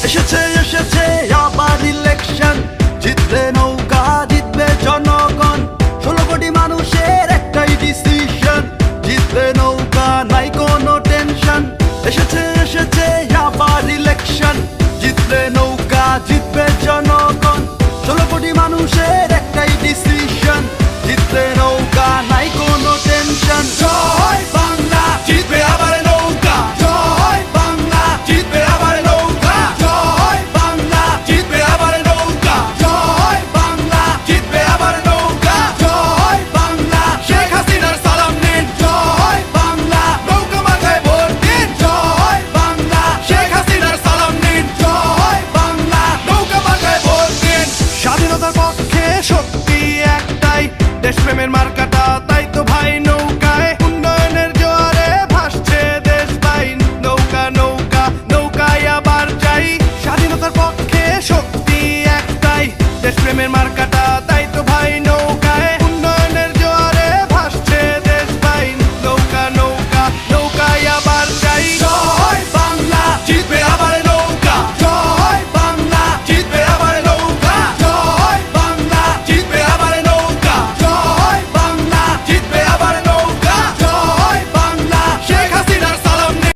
এসেছে এসেছে আবার ইলেকশন, জিতবে নৌকা জিতবে জনগণ, 16 কোটি মানুষের একটাই ডিসিশন, জিতবে নৌকা নাই কোনো টেনশন। এসেছে এসেছে আবার ইলেকশন, জিতবে নৌকা জিতবে জনগণ, 16 কোটি মানুষের একটাই ডিসিশন, জিতবে নৌকা নাই কোনো টেনশন। জয় বাংলা, জিতবে আবার নৌকা, জয় বাংলা, জিতবে আবার নৌকা, জয় বাংলা, জিতবে আবার নৌকা, জয় বাংলা, জিতবে আবার নৌকা, জয় বাংলা। শেখ হাসিনার সালাম নিন, জয় বাংলা, নৌকা মাথায় ভোট দিন, জয় বাংলা। শেখ হাসিনার সালাম নিন, জয় বাংলা, নৌকা মাথায় ভোট দিন। স্বাধীনতার পক্ষে শক্তি একটাই, দেশপ্রেমের মার্কাটা তাই তো ভাই নৌকায়, উন্নয়নের জোয়ারে ভাসছে দেশ ভাই, নৌকা নৌকা নৌকায় আবার যাই। স্বাধীনতার পক্ষে শক্তি একটাই, দেশপ্রেমের মার্কাটা তাই তো ভাই নৌকায়, উন্নয়নের জোয়ারে ভাসছে দেশ ভাই, নৌকা নৌকা নৌকায় আবার যাই। জয় বাংলা, জিতবে আবার নৌকা, জয় বাংলা, জিতবে আবার নৌকা, জয় বাংলা, জিতবে আবার নৌকা, জয় বাংলা, জিতবে আবার নৌকা, জয় বাংলা। শেখ হাসিনার সালাম নিন।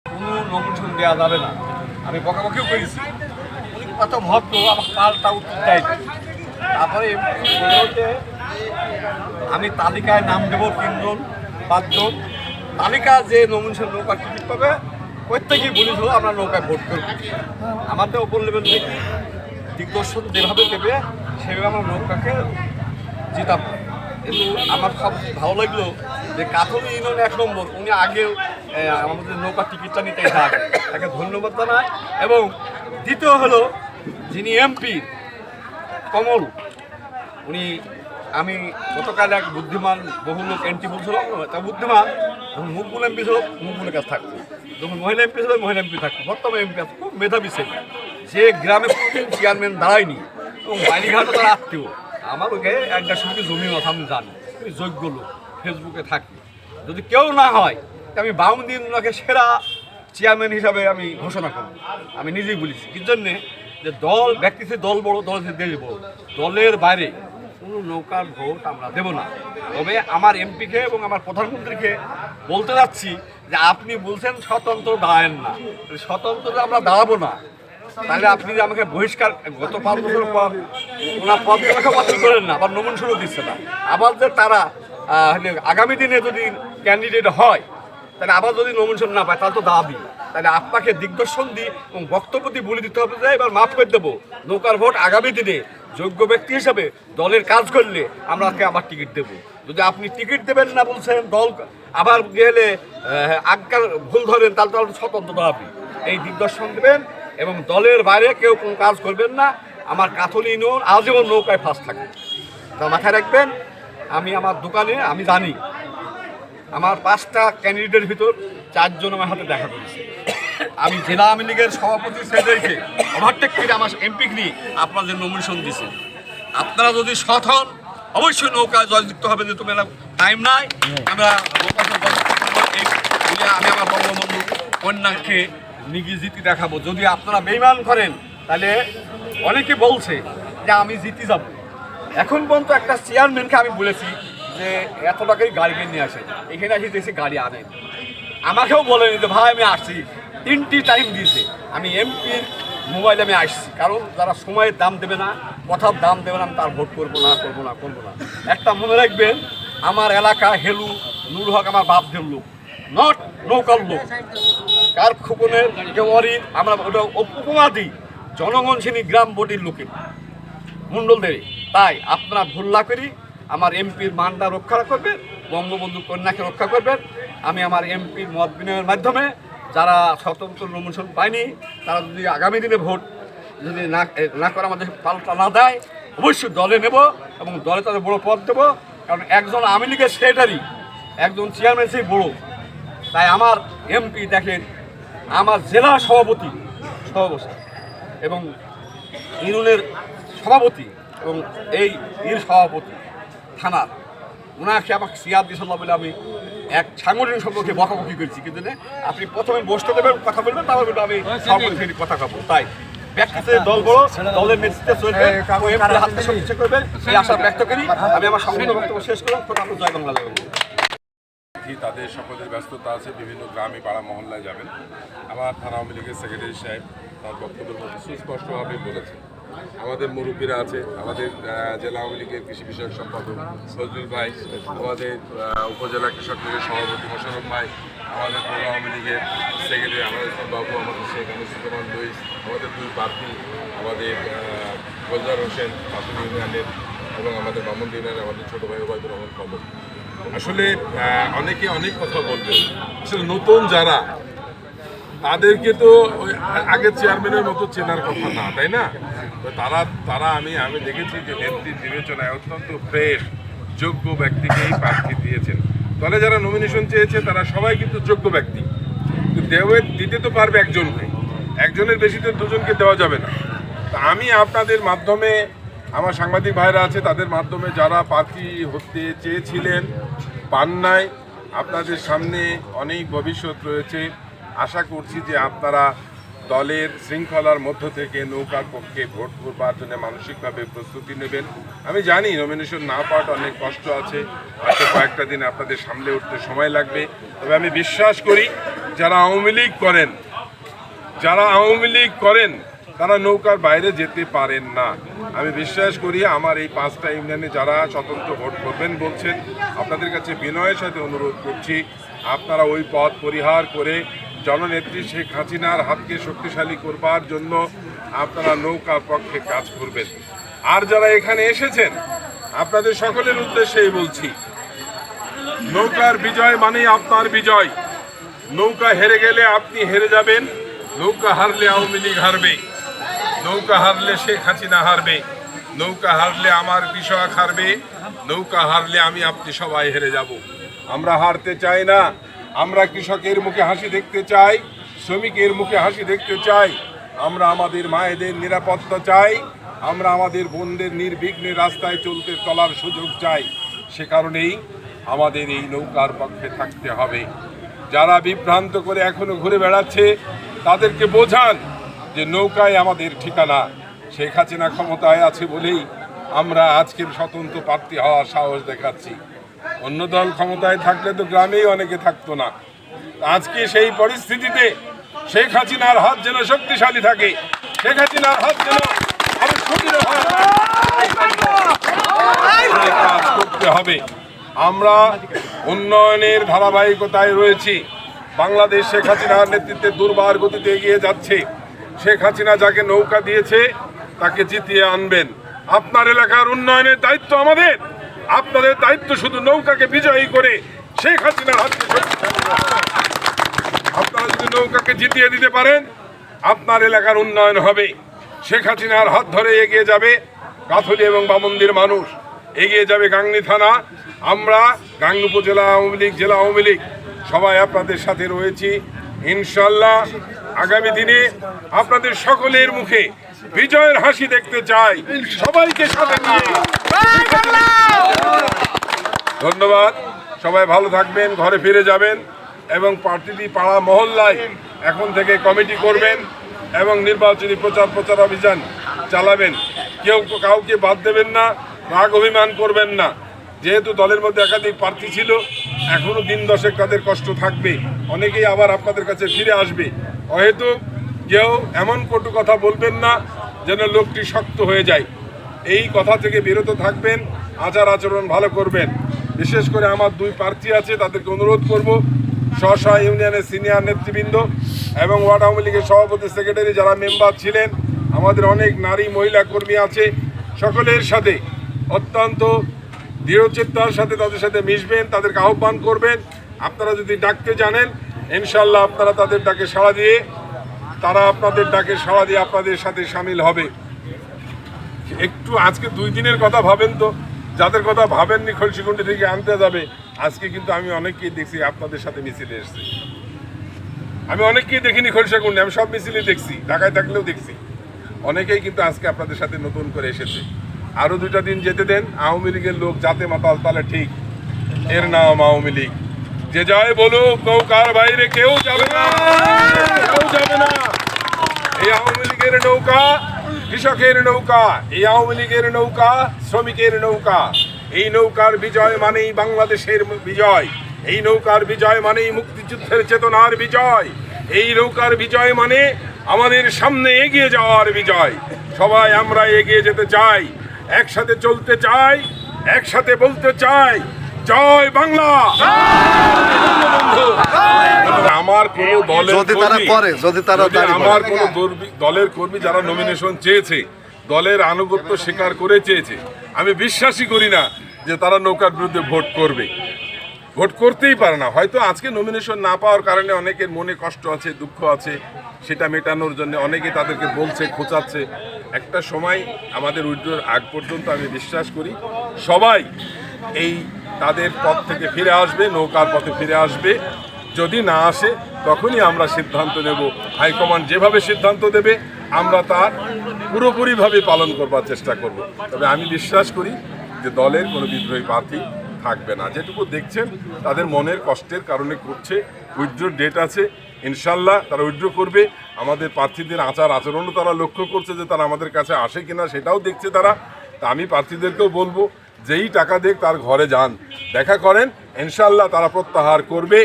কোনো নমিনেশন দেওয়া যাবে না, আমি বকাবকিও করেছি, উনি কত ভদ্র, আমার পাল্টা উত্তর দেয়। তারপরে বলতে আমি তালিকায় নাম দেবো 3 জন 5 জন, তালিকা যে নমিনেশন নৌকার টিকিট পাবে প্রত্যেকেই বলেছিল আমরা নৌকায় ভোট করব। আমাদের ওপর লেভেল থেকে দিগদর্শন যেভাবে দেবে সেভাবে আমরা নৌকাকে জিতাবো। কিন্তু আমার সব ভালো লাগলো যে কাথলি ইউনিয়ন 1 নম্বর উনি আগেও আমাদের নৌকার টিকিটটা নিতে থাকে, তাকে ধন্যবাদ জানায়। এবং দ্বিতীয় হলো যিনি এমপি কমল, উনি আমি গতকাল এক বুদ্ধিমান বহু লোক এমপি বলছিল, তা বুদ্ধিমান যখন মুকবুল এমপি ছিল মুকবুলের কাছে থাকতো, যখন মহিলা এমপি ছিল মহিলা এমপি থাকতো, বর্তমানে এমপি আছে খুব মেধাবী ছেলে, যে গ্রামে কোনোদিন চেয়ারম্যান দাঁড়ায়নি এবং বালিঘাটও তার আত্মীয়। আমার ওকে 1-1.5 কোটি জমি কথা আমি জানি, আমি যোগ্য লোক, ফেসবুকে থাকি। যদি কেউ না হয় আমি 52 দিন ওনাকে সেরা চেয়ারম্যান হিসাবে আমি ঘোষণা করব। আমি নিজেই বলেছি কি জন্যে যে দল ব্যক্তিতে দল বড়, দল দেশ বড়, দলের বাইরে কোনো নৌকার ভোট আমরা দেব না। তবে আমার এমপিকে এবং আমার প্রধানমন্ত্রীকে বলতে যাচ্ছি যে আপনি বলছেন স্বতন্ত্র দাঁড়ায়েন না, স্বতন্ত্র আমরা দাঁড়াবো না, তাহলে আপনি যে আমাকে বহিষ্কার গত 5 বছর পর ওনার পদ বাতিল করেন না, আবার নমিনেশনও দিচ্ছে না। আবার যে তারা আগামী দিনে যদি ক্যান্ডিডেট হয় তাহলে আবার যদি নমিনেশন না পায় তাহলে তো দাবি, তাহলে আপনাকে দিগদর্শন দিই এবং বক্তব্য দিয়ে বলে দিতে হবে যে এবার মাফ করে দেবো, নৌকার ভোট আগামী দিনে যোগ্য ব্যক্তি হিসাবে দলের কাজ করলে আমরাকে আবার টিকিট দেবো। যদি আপনি টিকিট দেবেন না বলছেন, দল আবার গেলে আজ্ঞার ভুল ধরেন, তাহলে তাহলে স্বতন্ত্র দাবি এই দিগদর্শন দেবেন এবং দলের বাইরে কেউ কোনো কাজ করবেন না। আমার কাথলি ইউনিয়ন আজীবন নৌকায় ফার্স্ট থাকে, তা মাথায় রাখবেন। আমি আমার দোকানে আমি জানি আমার 5টা ক্যান্ডিডেটের ভিতর 4 জন আমার হাতে দেখা করেছে। আমি জেলা আওয়ামী লীগের সভাপতি সেক্রেটারিকে ওভারটেক করে আমার এমপি নিয়ে আপনারা যে নমিনেশন দিয়েছেন, আপনারা যদি সৎ হন অবশ্যই নৌকায় জয়যুক্ত হবে। যে তুমি টাইম নাই, আমরা আমি আমার বঙ্গবন্ধু কন্যাকে নিগি জিতি দেখাবো। যদি আপনারা বেইমান করেন তাহলে অনেকে বলছে যে আমি জিতে যাব। এখন পর্যন্ত একটা চেয়ারম্যানকে আমি বলেছি যে এত টাকাই গাড়ি কিনে নিয়ে আসে, এখানে আসি দেখছি গাড়ি আনেন, আমাকেও বলেনি যে ভাই আমি আসছি, 3টি টাইম দিয়েছে। আমি এমপির মোবাইলে আমি আসছি, কারণ যারা সময়ের দাম দেবে না, কথার দাম দেবে না, আমি তার ভোট করবো না করবো না করবো না। একটা মনে রাখবেন, আমার এলাকা হেলু নুর হক আমার বাপদের লোক, নট নৌকার লোক, কার খুপনের কেওয়ারি আমরা ওটা উপমা দিই জনগণ শ্রেণী গ্রাম বডির লোকের মণ্ডলদের। তাই আপনারা ভুল না করি আমার এমপির মানটা রক্ষা করবেন, বঙ্গবন্ধু কন্যাকে রক্ষা করবেন। আমি আমার এমপির মত বিনিময়ের মাধ্যমে যারা স্বতন্ত্র নমিনেশন পায়নি তারা যদি আগামী দিনে ভোট যদি না করে আমাদের পাল্টা না দেয়, অবশ্যই দলে নেব এবং দলে তাদের বড়ো পদ দেবো। কারণ একজন আওয়ামী লীগের সেক্রেটারি, একজন চেয়ারম্যান সেই বড়ো। তাই আমার এমপি দেখেন আমার জেলা সভাপতি এবং ইউনিয়নের সভাপতি এবং এই সভাপতি থানার, ওনাকে আমাকে চেয়ার দিয়েছিল বলে আমি এক সাংগঠনিক সম্পর্কে বকাবকি করেছি, কিন্তু আপনি প্রথমে বসতে দেবেন, কথা বলবেন, তারপর কিন্তু আমি সভাপতি কথা খাবো। তাই ব্যক্তিতে দল বড়, দলের নেতৃত্বে চলবে, হাতে সবকিছু করবেন, এই আশা ব্যক্ত করি। আমি আমার সংক্ষিপ্ত বক্তব্য শেষ করলাম। জয় বাংলা, জয় বাংলা। তাদের সকলের ব্যস্ততা আছে, বিভিন্ন গ্রামে পাড়া মহল্লায় যাবেন। আমার থানা আওয়ামী লীগের সেক্রেটারি সাহেব তার বক্তব্যের মধ্যে সুস্পষ্টভাবে বলেছেন। আমাদের মুরব্বীরা আছে, আমাদের জেলা আওয়ামী লীগের কৃষি বিষয়ক সম্পাদক ফজলুল ভাই, আমাদের উপজেলা কৃষক লীগের সভাপতি মোশারফ ভাই, আমাদের পৌর আওয়ামী লীগের সেক্রেটারি আমাদের বাবু, আমাদের শেখ আনিসুজ্জামান লুইস, আমাদের দুই প্রার্থী, আমাদের গোলজার হোসেন পাতুল ইউনিয়নের এবং আমাদের বামন্দি ইউনিয়নের আমাদের ছোটো ভাই ওবায়দুর রহমান কদম। আসলে অনেকে অনেক কথা বলবে, আসলে নতুন যারা তাদেরকে তো ওই আগের চেয়ারম্যানের মতো চেনার কথা না, তাই না? তো তারা আমি দেখেছি যে নেত্রীর বিবেচনায় অত্যন্ত ফ্রেশ যোগ্য ব্যক্তিকেই প্রার্থী দিয়েছেন। দলে যারা নমিনেশন চেয়েছে তারা সবাই কিন্তু যোগ্য ব্যক্তি, দিতে তো পারবে একজনকে, একজনের বেশি তো দুজনকে দেওয়া যাবে না। তা আমি আপনাদের মাধ্যমে, আমার সাংবাদিক ভাইরা আছে তাদের মাধ্যমে যারা প্রার্থী হতে চেয়েছিলেন পান নাই, আপনাদের সামনে অনেক ভবিষ্যৎ রয়েছে। আশা করছি যে আপনারা দলের শৃঙ্খলার মধ্য থেকে নৌকার পক্ষে ভোট করবার জন্য মানসিকভাবে প্রস্তুতি নেবেন। আমি জানি নমিনেশন না পাওয়াটা অনেক কষ্ট আছে, হয়তো কয়েকটা দিন আপনাদের সামলে উঠতে সময় লাগবে, তবে আমি বিশ্বাস করি যারা আওয়ামী লীগ করেন তারা নৌকার বাইরে যেতে পারেন না। আমি বিশ্বাস করি আমার এই 5টা ইউনিয়নে যারা স্বতন্ত্র ভোট করবেন বলছেন, আপনাদের কাছে বিনয়ের সাথে অনুরোধ করছি আপনারা ওই পথ পরিহার করে জননেত্রী শেখ হাসিনার হাতকে শক্তিশালী করবার জন্য আপনারা নৌকার পক্ষে কাজ করবেন। আর যারা এখানে এসেছেন আপনাদের সকলের উদ্দেশ্যেই বলছি, নৌকার বিজয় মানেই আপনার বিজয়। নৌকা হেরে গেলে আপনি হেরে যাবেন, নৌকা হারলে আওয়ামী লীগ হারবে, নৌকা হারলে শেখ হাসিনা হারবে, নৌকা হারলে আমার কৃষক হারবে, নৌকা হারলে আমি আপনি সবাই হেরে যাব। আমরা হারতে চাই না, আমরা কৃষকের মুখে হাসি দেখতে চাই, শ্রমিকের মুখে হাসি দেখতে চাই, আমরা আমাদের মায়েদের নিরাপত্তা চাই, আমরা আমাদের বোনদের নির্বিঘ্নে রাস্তায় চলার সুযোগ চাই। সে কারণেই আমাদের এই নৌকার পক্ষে থাকতে হবে। যারা বিভ্রান্ত করে এখনো ঘুরে বেড়াচ্ছে তাদেরকে বোঝান যে নৌকায় আমাদের ঠিকানা। শেখ হাসিনা ক্ষমতায় আছে বলেই আমরা আজকের স্বতন্ত্র প্রার্থী হওয়ার সাহস দেখাচ্ছি। অন্য দল ক্ষমতায় থাকলে তো গ্রামেই অনেকে থাকতো না। আজকে সেই পরিস্থিতিতে শেখ হাসিনার হাত যেন শক্তিশালী থাকে, শেখ হাসিনার হাত যেন কাজ করতে হবে। আমরা উন্নয়নের ধারাবাহিকতায় রয়েছি। বাংলাদেশ শেখ হাসিনার নেতৃত্বে দুর্বার গতিতে এগিয়ে যাচ্ছে। শেখ হাসিনা যাকে নৌকা দিয়েছে তাকে জিতিয়ে আনবেন। আপনার এলাকার উন্নয়নের দায়িত্ব আমাদের, আপনাদের দায়িত্ব শুধু নৌকাকে বিজয়ী করে শেখ হাসিনার হাতকে শক্তিশালী করা। আপনারা যদি নৌকাকে জিতিয়ে দিতে পারেন আপনার এলাকার উন্নয়ন হবে। শেখ হাসিনার হাত ধরে এগিয়ে যাবে গাথুলী এবং বামন্দির মানুষ, এগিয়ে যাবে গাংনী থানা। আমরা গাংনী উপজেলা আওয়ামী লীগ, জেলা আওয়ামী লীগ সবাই আপনাদের সাথে রয়েছি। ইনশাল্লাহ আগামী দিনে আপনাদের সকলের মুখে বিজয়ের হাসি দেখতে চাই, সবাইকে সাথে নিয়ে। ধন্যবাদ, সবাই ভালো থাকবেন, ঘরে ফিরে যাবেন এবং প্রতিটি পাড়া মহল্লায় এখন থেকে কমিটি করবেন এবং নির্বাচনী প্রচার অভিযান চালাবেন। কেউ কাউকে বাদ দেবেন না, রাগ অভিমান করবেন না। যেহেতু দলের মধ্যে একাধিক প্রার্থী ছিল, এখনো দিন দশেক তাদের কষ্ট থাকবে, অনেকেই আবার আপনাদের কাছে ফিরে আসবে। হয়তো কেউ এমন কটু কথা বলবেন না যেন লোকটি শক্ত হয়ে যায়। এই কথা থেকে বিরত থাকবেন, আচার আচরণ ভালো করবেন। বিশেষ করে আমার দুই প্রার্থী আছে, তাদেরকে অনুরোধ করব স্ব ইউনিয়নের সিনিয়র নেতৃবৃন্দ এবং ওয়ার্ড আওয়ামী লীগের সভাপতি সেক্রেটারি যারা মেম্বার ছিলেন, আমাদের অনেক নারী মহিলা কর্মী আছে, সকলের সাথে অত্যন্ত দৃঢ়চিত্তার সাথে তাদের সাথে মিশবেন, তাদেরকে আহ্বান করবেন। আপনারা যদি ডাকতে জানেন ইনশাল্লাহ আপনারা তাদের ডাকে সাড়া দিয়ে আপনাদের সাথে সামিল হবে। একটু আজকে 2 দিনের কথা ভাবেন তো, যাদের কথা ভাবেননি খলসিকুন্ডি থেকে আনতে যাবে, আজকে কিন্তু আমি অনেককেই দেখছি আপনাদের সাথে মিছিলে এসছে। আমি অনেককেই দেখিনি খলসিকুন্ডি, আমি সব মিছিলে দেখছি, ঢাকায় থাকলেও দেখছি। অনেকেই কিন্তু আজকে আপনাদের সাথে নতুন করে এসেছে। আরও 2টা দিন যেতে দেন। আওয়ামী লীগের লোক যাতে মাতাল তাহলে ঠিক, এর নাম আওয়ামী লীগ। যে যায় বলুক, নৌকার বাইরে কেউ যাবে না, কেউ যাবে না। এই আওয়ামী লীগের নৌকা কৃষকের নৌকা, এই আওয়ামী লীগের নৌকা শ্রমিকের নৌকা। এই নৌকার বিজয় মানেই বাংলাদেশের বিজয়, এই নৌকার বিজয় মানেই মুক্তিযুদ্ধের চেতনার বিজয়, এই নৌকার বিজয় মানে আমাদের সামনে এগিয়ে যাওয়ার বিজয়। সবাই আমরা এগিয়ে যেতে চাই, একসাথে চলতে চাই, একসাথে বলতে চাই জয় বাংলা। আমার কোনো দলের যদি তারা কর্মী, করে, যদি তারা যদি দাঁড়িয়ে আমার কোনো দলের কর্মী যারা নমিনেশন চেয়েছে, দলের আনুগত্য স্বীকার করে চেয়েছে, আমি বিশ্বাসই করি না যে তারা নৌকার বিরুদ্ধে ভোট করবে। ভোট করতেই পারে না। হয়তো আজকে নমিনেশন না পাওয়ার কারণে অনেকের মনে কষ্ট আছে, দুঃখ আছে, সেটা মেটানোর জন্য অনেকে তাদেরকে বলছে, খোঁচাচ্ছে। একটা সময় আমাদের উইথড্রর আগ পর্যন্ত আমি বিশ্বাস করি সবাই এই তাদের পথ থেকে ফিরে আসবে, নৌকার পথে ফিরে আসবে। যদি না আসে তখনই আমরা সিদ্ধান্ত নেব, হাইকমান্ড যেভাবে সিদ্ধান্ত দেবে আমরা তার পুরোপুরিভাবে পালন করবার চেষ্টা করব। তবে আমি বিশ্বাস করি যে দলের কোনো বিদ্রোহী প্রার্থী থাকবে না। যেটুকু দেখছেন তাদের মনের কষ্টের কারণে করছে। উইথড্রোর ডেট আছে, ইনশাল্লাহ তারা উইথড্র করবে। আমাদের প্রার্থীদের আচার আচরণও তারা লক্ষ্য করছে যে তারা আমাদের কাছে আসে কিনা সেটাও দেখছে তারা। তা আমি প্রার্থীদেরকেও বলবো, যেই টাকা দেখ তার ঘরে যান, দেখা করেন, ইনশাল্লাহ তারা প্রত্যাহার করবে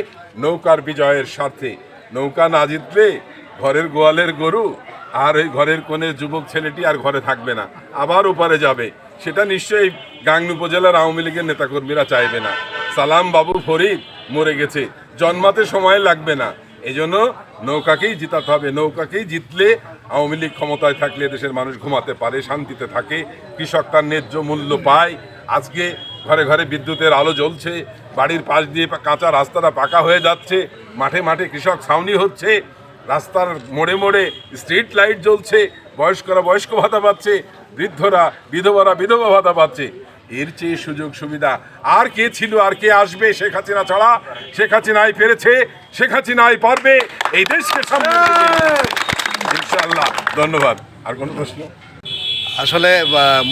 নৌকার বিজয়ের স্বার্থে। নৌকা না জিতলে ঘরের গোয়ালের গরু আর ওই ঘরের কোণে যুবক ছেলেটি আর ঘরে থাকবে না, আবার ওপারে যাবে। সেটা নিশ্চয়ই গাংনী উপজেলার আওয়ামী লীগের নেতাকর্মীরা চাইবে না। সালাম বাবু ফরিদ মরে গেছে, জন্মাতে সময় লাগবে না। এই জন্য নৌকাকেই জিতাতে হবে। নৌকাকেই জিতলে আওয়ামী লীগ ক্ষমতায় থাকলে দেশের মানুষ ঘুমাতে পারে, শান্তিতে থাকে, কৃষক তার ন্যায্য মূল্য পায়। আজকে ঘরে ঘরে বিদ্যুতের আলো জ্বলছে, বাড়ির পাশ দিয়ে কাঁচা রাস্তাটা পাকা হয়ে যাচ্ছে, মাঠে মাঠে কৃষক ছাউনি হচ্ছে, রাস্তার মোড়ে মোড়ে স্ট্রিট লাইট জ্বলছে, বয়স্করা বয়স্ক ভাতা পাচ্ছে, বৃদ্ধরা বিধবারা বিধবা ভাতা পাচ্ছে। এর চেয়ে সুযোগ সুবিধা আর কে ছিল, আর কে আসবে শেখ হাসিনা ছাড়া? শেখ হাসিনাই পেরেছে, শেখ হাসিনাই পারবে এই দেশকে সামনে ইনশাআল্লাহ। ধন্যবাদ। আর কোনো প্রশ্ন? আসলে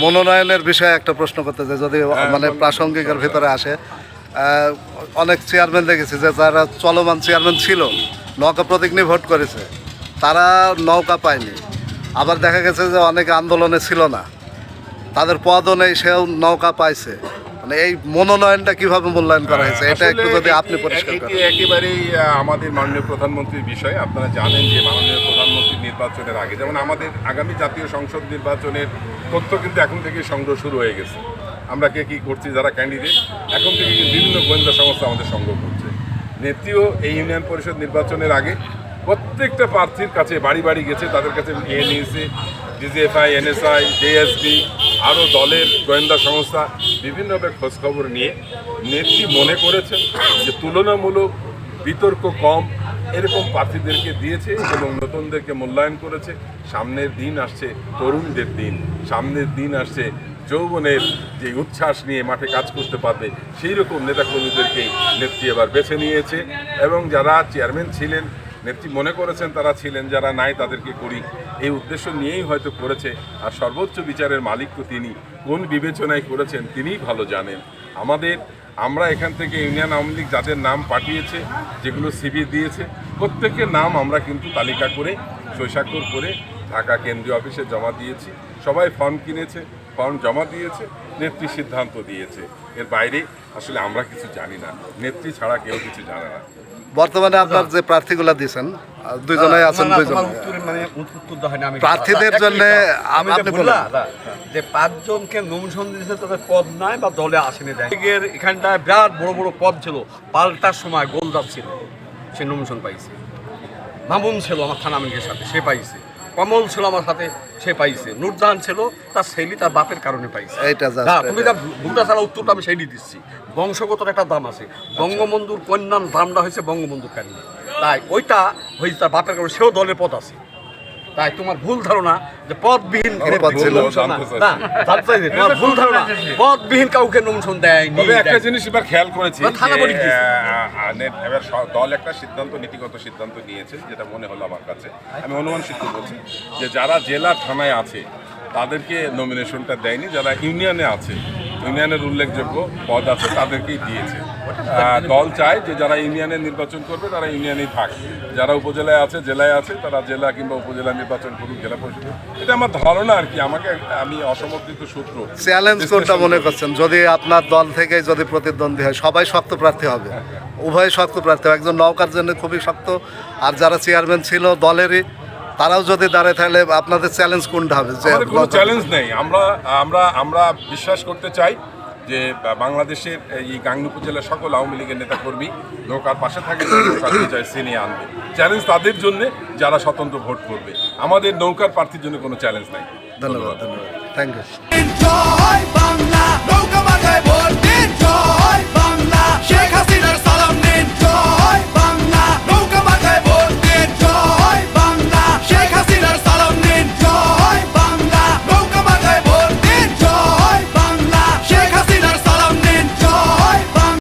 মনোনয়নের বিষয়ে একটা প্রশ্ন করতে চাই, যদি মানে প্রাসঙ্গিকের ভিতরে আসে। অনেক চেয়ারম্যান দেখেছি যে যারা চলমান চেয়ারম্যান ছিল, নৌকা প্রতীক নিয়ে ভোট করেছে, তারা নৌকা পায়নি। আবার দেখা গেছে যে অনেকে আন্দোলনে ছিল না, তাদের পদও নেই, সেও নৌকা পাইছে। মানে এই মনোনয়নটা কিভাবে মূল্যায়ন করা হয়েছে, এটা একটু যদি আপনি পরিষ্কার করেন। একেবারেই আমাদের মাননীয় প্রধানমন্ত্রীর বিষয়। আপনারা জানেন যে মাননীয় প্রধানমন্ত্রীর নির্বাচনের আগে, যেমন আমাদের আগামী জাতীয় সংসদ নির্বাচনের তথ্য কিন্তু এখন থেকে সংগ্রহ শুরু হয়ে গেছে। আমরা কে কী করছি, যারা ক্যান্ডিডেট, এখন থেকে বিভিন্ন গোয়েন্দা সংস্থা আমাদের সংগ্রহ করছে। নেত্রীও এই ইউনিয়ন পরিষদ নির্বাচনের আগে প্রত্যেকটা প্রার্থীর কাছে বাড়ি বাড়ি গেছে, তাদের কাছে নিয়েছে ডিজিএফআই, এনএসআই, জেএসবি, আরও দলের গোয়েন্দা সংস্থা বিভিন্নভাবে খোঁজখবর নিয়ে নেত্রী মনে করেছেন যে তুলনামূলক বিতর্ক কম এরকম প্রার্থীদেরকে দিয়েছে এবং নতুনদেরকে মূল্যায়ন করেছে। সামনের দিন আসছে তরুণদের দিন, সামনের দিন আসছে যৌবনের যে উচ্ছ্বাস নিয়ে মাঠে কাজ করতে পারবে সেই রকম নেতাকর্মীদেরকে নেত্রী এবার বেছে নিয়েছে। এবং যারা চেয়ারম্যান ছিলেন, নেত্রী মনে করেছেন তারা ছিলেন, যারা নাই তাদেরকে করি, এই উদ্দেশ্য নিয়েই হয়তো করেছে। আর সর্বোচ্চ বিচারের মালিক তো তিনি, কোন বিবেচনায় করেছেন তিনিই ভালো জানেন। আমরা এখান থেকে ইউনিয়ন আওয়ামী লীগ যাদের নাম পাঠিয়েছে, যেগুলো সিভি দিয়েছে, প্রত্যেকের নাম আমরা কিন্তু তালিকা করে সৈস্বাক্ষর করে ঢাকা কেন্দ্রীয় অফিসে জমা দিয়েছি। সবাই ফর্ম কিনেছে, ফর্ম জমা দিয়েছে, নেত্রী সিদ্ধান্ত দিয়েছে। এর বাইরে আসলে আমরা কিছু জানি না, নেত্রী ছাড়া কেউ কিছু জানে না। বর্তমানে আপনার যে প্রার্থীগুলো দিয়েছেন, দুইজনেই আছেন, দুইজন প্রার্থীদের জন্য আপনি বললেন যে 5 জনকে নমিনেশন দিয়েছে, তাদের পদ নাই বা দলে আসেনি। এখানটায় বিরাট বড় বড় পদ ছিল, পাল্টার সময় গোলদার ছিল, সে নমিনেশন পাইছে। মামুন ছিল আমার থানা আমিনের সাথে, সে পাইছে। কমল ছিল আমার সাথে, সে পাইছে। নুরজাহান ছিল, তার ছেলে তার বাপের কারণে পাইছে। তুমি যা ভুলটা ছাড়া উত্তরটা আমি সেইটি দিচ্ছি। বংশগতর একটা দাম আছে, বঙ্গবন্ধুর কন্যার দামটা হয়েছে বঙ্গবন্ধুর কারণে, তাই ওইটা হয়েছে তার বাপের কারণে, সেও দলের পদ আছে। তাই তোমার ভুল ধারণা যে পদবিহীন, তোমার ভুল ধারণা পদবিহীন কাউকে নমিনেশন দেয়নি। একটা জিনিস এবার খেয়াল করেছি, এবার দল একটা সিদ্ধান্ত, নীতিগত সিদ্ধান্ত নিয়েছে, যেটা মনে হলো আমার কাছে, আমি অনুমান সিদ্ধ বলছি, যে যারা জেলা থানায় আছে তাদেরকে নমিনেশনটা দেয়নি, যারা ইউনিয়নে আছে ইউনিয়নের উল্লেখযোগ্য পদ আছে তাদেরকেই দিয়েছে। দল চায় যে যারা ইউনিয়নের নির্বাচন করবে তারা ইউনিয়নেই থাক, যারা উপজেলায় আছে জেলায় আছে তারা জেলা কিংবা উপজেলা নির্বাচন করুক, জেলা পরিষদে। এটা আমার ধারণা আর কি, আমি অসমর্থিত সূত্র। চ্যালেঞ্জ কোনটা মনে করছেন? যদি আপনার দল থেকে যদি প্রতিদ্বন্দ্বী হয়, সবাই শক্ত প্রার্থী হবে, উভয় শক্ত প্রার্থী হবে। একজন নৌকার জন্য খুবই শক্ত, আর যারা চেয়ারম্যান ছিল দলেরই তারাও যদি দাঁড়ায়, তাহলে আপনাদের চ্যালেঞ্জ কোনটা হবে? যে আমাদের কোনো চ্যালেঞ্জ নেই। আমরা বিশ্বাস করতে চাই যে বাংলাদেশের এই গাংনী উপজেলার সকল আওয়ামী লীগের নেতাকর্মী নৌকার পাশে থাকে, নৌকার বিজয় ছিনিয়ে আনবে। চ্যালেঞ্জ তাদের জন্য যারা স্বতন্ত্র ভোট করবে, আমাদের নৌকার প্রার্থীর জন্য কোনো চ্যালেঞ্জ নাই। ধন্যবাদ, ধন্যবাদ, থ্যাংক ইউ। জয়